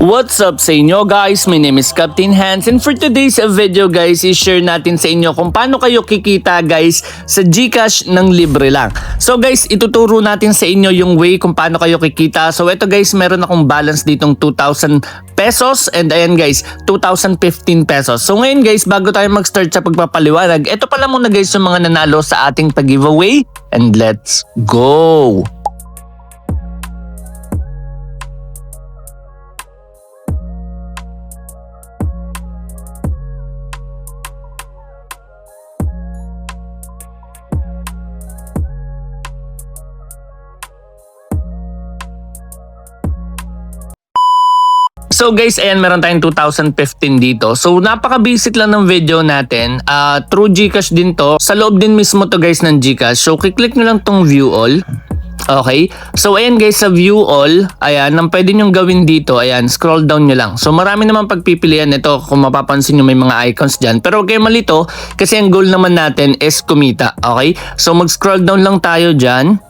What's up sa inyo guys? My name is Captain Hans and for today's video guys, i-share natin sa inyo kung paano kayo kikita guys sa GCash ng libre lang. So guys, ituturo natin sa inyo yung way kung paano kayo kikita. So ito guys, meron akong balance ditong 2,000 pesos and ayan guys, 2,015 pesos. So ngayon guys, bago tayo mag-start sa pagpapaliwanag, ito pala muna guys yung mga nanalo sa ating pag-giveaway and let's go! So guys, ayan meron tayong 2015 dito. So napaka-basic lang ng video natin. Through GCash din to. Sa loob din mismo to guys ng GCash. So kiklik nyo lang tong view all. Okay. So ayan guys, sa view all, ayan, ang pwede nyong gawin dito, ayan, scroll down nyo lang. So marami naman pagpipilian ito kung mapapansin nyo may mga icons dyan. Pero okay malito kasi ang goal naman natin is kumita. Okay. So mag-scroll down lang tayo dyan.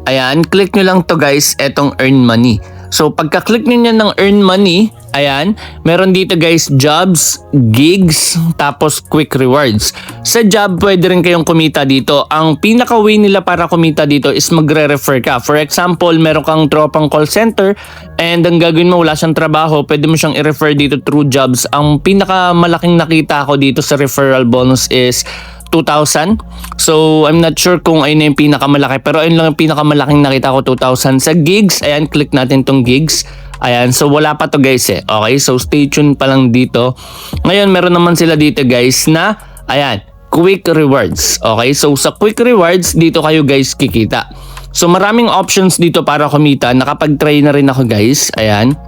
Ayan, click nyo lang to guys, etong earn money. So pagka-click niyo ng earn money, ayan, meron dito guys jobs, gigs, tapos quick rewards. Sa job, pwede rin kayong kumita dito. Ang pinaka-way nila para kumita dito is magre-refer ka. For example, meron kang tropang call center and ang gagawin mo wala siyang trabaho, pwede mo siyang i-refer dito through jobs. Ang pinaka-malaking nakita ko dito sa referral bonus is 2,000. So, I'm not sure kung ayun na yung pinakamalaki. Pero ayun lang yung pinakamalaking nakita ko, 2,000. Sa gigs, ayan, click natin tong gigs. Ayan, so wala pa to guys eh. Okay, so stay tuned pa lang dito. Ngayon, meron naman sila dito guys na, ayan, quick rewards. Okay, so sa quick rewards, dito kayo guys kikita. So, maraming options dito para kumita. Nakapag-try na rin ako guys. Ayan.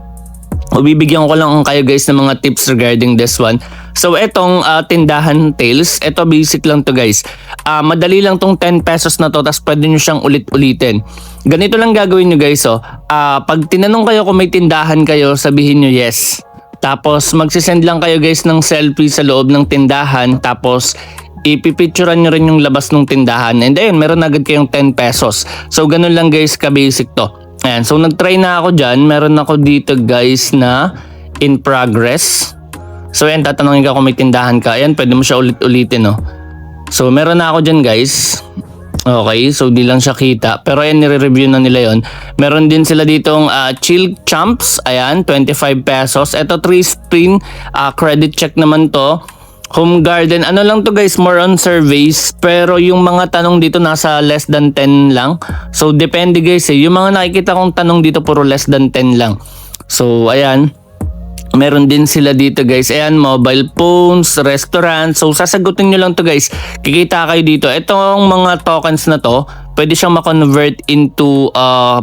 Bibigyan ko lang kayo guys ng mga tips regarding this one. So etong tindahan tails, ito basic lang to guys. Madali lang tong 10 pesos na to, tapos pwede nyo siyang ulit-ulitin. Ganito lang gagawin nyo guys. Pag tinanong kayo kung may tindahan kayo, sabihin nyo yes. Tapos magsisend lang kayo guys ng selfie sa loob ng tindahan. Tapos ipipicturean nyo rin yung labas ng tindahan. And ayun, meron agad kayong 10 pesos. So ganun lang guys ka-basic to. Ayan, so nag-try na ako dyan. Meron ako dito guys na in progress. So ayan, tatanungin ka kung may tindahan ka. Ayan, pwede mo siya ulit-ulitin, no? So meron na ako dyan guys. Okay, so di lang siya kita. Pero ayan, nire-review na nila yon. Meron din sila ditong chill champs. Ayan, 25 pesos. Ito 3 spin credit check naman to. Home garden, ano lang to guys, more on surveys. Pero yung mga tanong dito nasa less than 10 lang. So depende guys eh. Yung mga nakikita kong tanong dito puro less than 10 lang. So ayan. Meron din sila dito guys. Ayan, mobile phones, restaurant. So sasagutin nyo lang to guys. Kikita kayo dito. Itong mga tokens na to, pwede siyang ma-convert into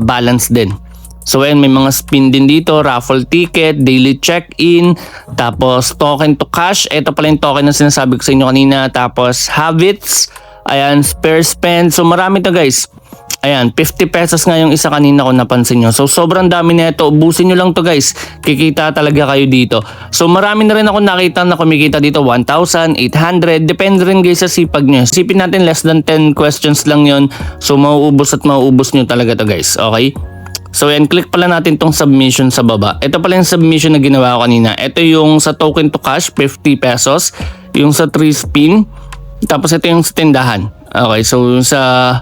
balance din. So ayan, may mga spin din dito, raffle ticket, daily check-in, tapos token to cash. Ito pala yung token na sinasabi ko sa inyo kanina. Tapos habits, ayan, spare spend. So marami to guys. Ayan, 50 pesos nga yung isa kanina ko napansin nyo. So sobrang dami na ito. Ubusin nyo lang to guys. Kikita talaga kayo dito. So marami na rin ako nakita na kumikita dito. 1,800. Depende rin guys sa sipag nyo. Sipin natin less than 10 questions lang yon. So mauubos at mauubos nyo talaga to guys. Okay? So yan, click pala natin tong submission sa baba. Ito pala yung submission na ginawa ko kanina. Ito yung sa token to cash, 50 pesos. Yung sa 3 spin. Tapos ito yung sa tindahan. Okay, so yung sa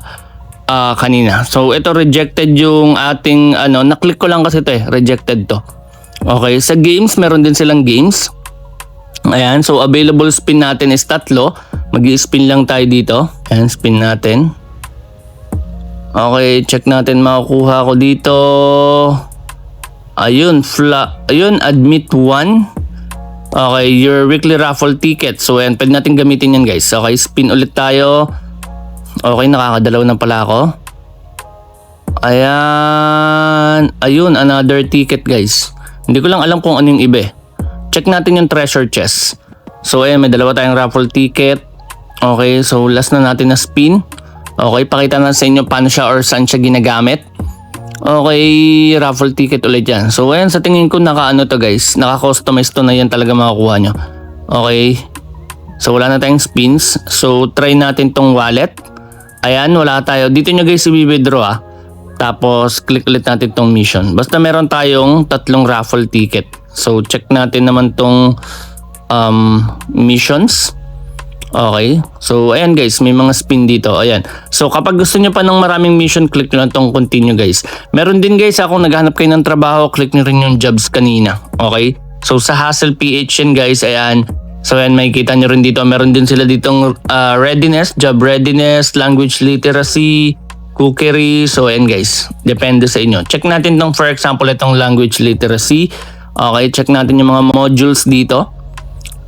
kanina. So ito rejected yung ating na-click ko lang kasi ito eh. Rejected to. Okay, sa games, meron din silang games. Ayan, so available spin natin is 3. Mag-i-spin lang tayo dito. Ayan, spin natin. Okay, check natin makukuha ko dito. Ayun, admit 1. Okay, your weekly raffle ticket. So ayan, pwede natin gamitin yan guys. Okay, spin ulit tayo. Okay, nakakadalaw na pala ako. Ayan, ayun, another ticket guys. Hindi ko lang alam kung ano yung iba eh. Check natin yung treasure chest. So ayan, may dalawa tayong raffle ticket. Okay, so last na natin na spin. Okay, pakita na sa inyo paano siya or saan siya ginagamit. Okay, raffle ticket ulit yan. So ayan, sa tingin ko naka-ano to guys. Naka-customize to na yan talaga makakuha nyo. Okay, so wala na tayong spins. So try natin tong wallet. Ayan, wala tayo. Dito nyo guys i-withdraw Tapos click ulit natin tong mission. Basta meron tayong 3 raffle ticket. So check natin naman tong missions. Okay. So ayan guys, may mga spin dito. Ayan. So kapag gusto nyo pa ng maraming mission, click nyo lang tong continue guys. Meron din guys, kung naghahanap kayo ng trabaho, click nyo rin yung jobs kanina. Okay. So sa Hustle PH yan guys, ayan. So ayan, makikita nyo rin dito. Meron din sila ditong readiness, job readiness, language literacy, cookery. So ayan guys, depende sa inyo. Check natin tong, for example, itong language literacy. Okay, check natin yung mga modules dito.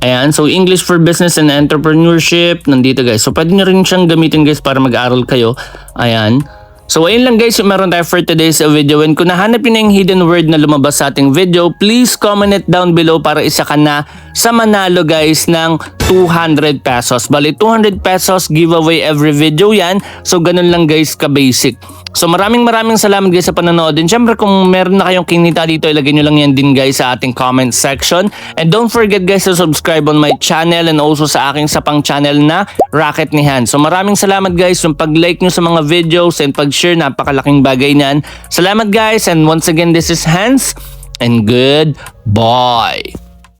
Ayan, so English for Business and Entrepreneurship, nandito guys. So pwede nyo rin siyang gamitin guys para mag-aaral kayo. Ayan. So ayun lang guys yung meron tayo for today's video. And kung nahanap yun na yung hidden word na lumabas sa ating video, please comment it down below para isa ka na sa manalo guys ng 200 pesos. Bali 200 pesos giveaway every video yan. So ganun lang guys ka-basic. So maraming salamat guys sa panonood. And syempre kung meron na kayong kinita dito, ilagay nyo lang yan din guys sa ating comment section. And don't forget guys to subscribe on my channel and also sa aking sapang channel na Racket ni Hans. So maraming salamat guys yung pag-like nyo sa mga videos and pag-share, napakalaking bagay niyan. Salamat guys, and once again this is Hans and goodbye.